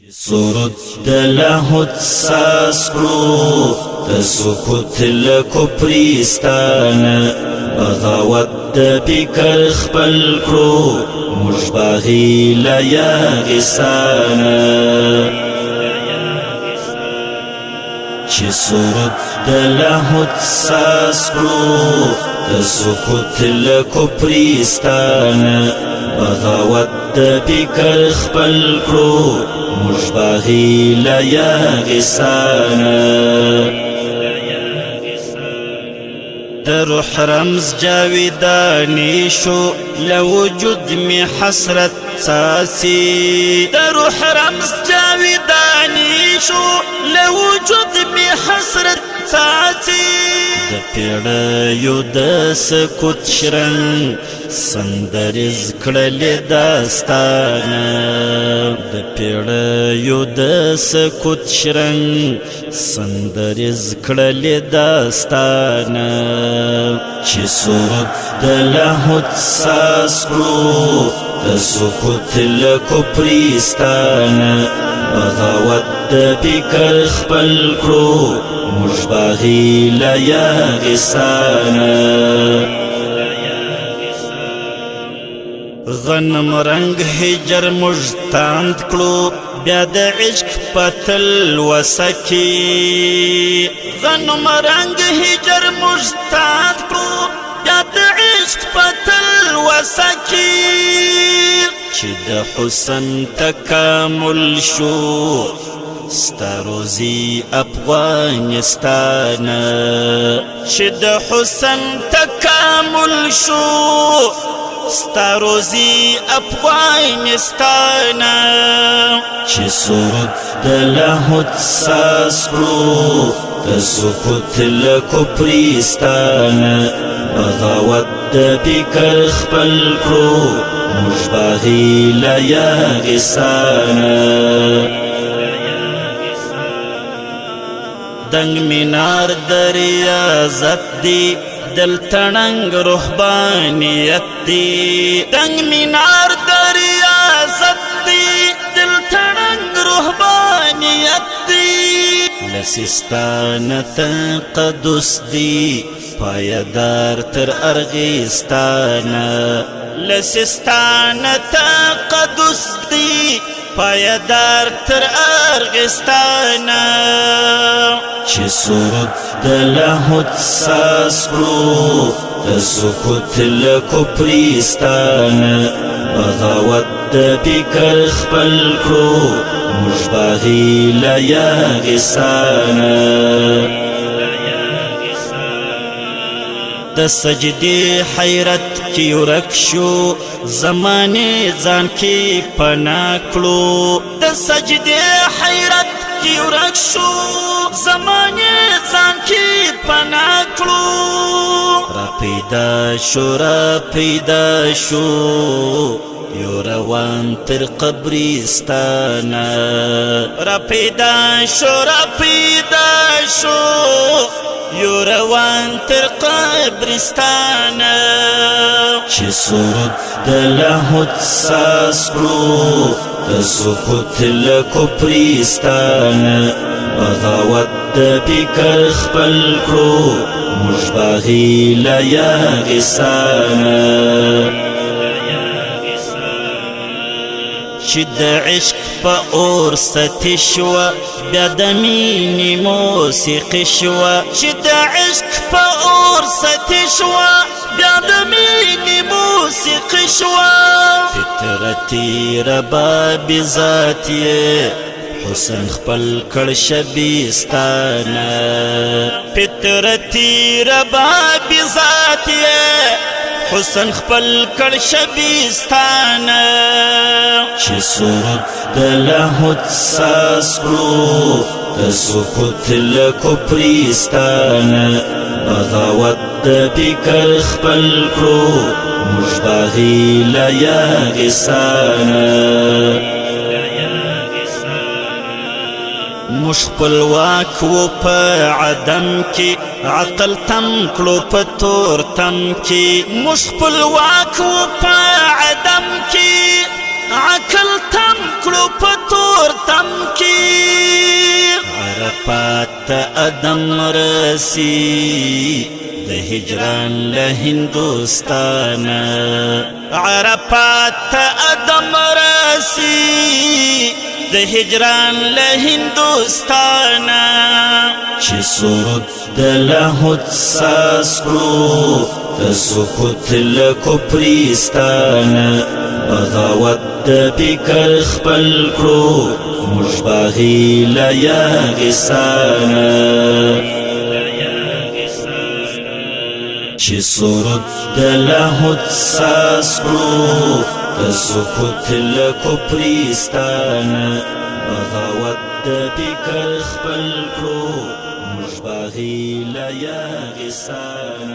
سرود دلهوت ساسکرو تسکوت لکپریستان بغاوت دپیکر خپل کرو مشباغی لیاغستان چی سرود دلهوت ساسکرو تسکوت لکپریستان بغاوت دپیکر خپل کرو مشباغی لیاغستان در روح رمز جاویدانی شو لوجود می حسرت ساسی در روح رمز جاویدانی شو لوجود می حسرت ساسی د پیړیو د سکوت شرنګ سندریز کړلې داستانه د پیړیو د سکوت شرنګ سندریز کړلې داستانه چې سرود د لاهوت ساسکرو د سکوت لکپریستانه بغاوت د فکر خپل کړو مشباغی لیاغستان غنم رنگ هجر مجتاند کړو بیا د عشق پتل وسکی غنم رنگ هجر مجتاند کړو بیا د عشق پتل وسکی چې د حسن تکامل شو ستاروزی افغانستان چې د حسن تکامل شو ستاروزی افغانستان چې سرود د لاهوت ساسکرو د سکوت لکپریستان بغاوت د فکر خپل کړو مشباغی لیاغستان دنگ مینار در ریاضت دی دل تننگ روحبانیت دی دنگ مینار در ریاضت دی دل تننگ روحبانیت دی لسستان تقدس دی پایدار تر ارغستان لسستان تقدس دی پایدار تر ارغستان چې سرود د لاهوت ساسکرو د سکوت لکپریستان بغاوت د فکر خپل کړو مشباغی لیاغستان د سجدی حیرت کی ورک شو زمانه ځان کی پناه کړو د سجدی حیرت کی ورک شو زمانه ځان کی پناه کړو را پیدا شو یو روان تر قبرستان را پیدا شو یو روان تر قبرستان چې سرود د لاهوت ساسکرو د سکوت لکپریستان بغاوت د فکر خپل کړو مشباغی لیاغستان چې د عشق په اور ستې شوه بیا د مینې موسیقي شوه چې د عشق په اور ستې شوه بیا د مینې موسیقي شوه فطرتي رباب ذات یې حسن خپل کړ شبیستانه فطرتي رباب ذات یې حسن خپل کړ شبیستان چې سرود د لاهوت ساسکرو د سکوت لکپریستان بغاوت د فکر خپل کړو مشباغی لیاغستان مش خپلواک و په عدم کې عقل تم کړو په تور تم کې مش خپلواک و په عدم کې عقل تم کړو په تور تم ادم رسی د هجران له هندوستان عرفات ته ادم رسی د هجران له هندوستان چې سرود د لاهوت ساس کړو د سکوت له کفرستان بغاوت د فکر خپل کړو موږ باغي له یاغستان چې سرود د لاهوت ساس کړو د سکوت له کفرستان بغاوت د فکر خپل کړو موږ باغي له یاغستان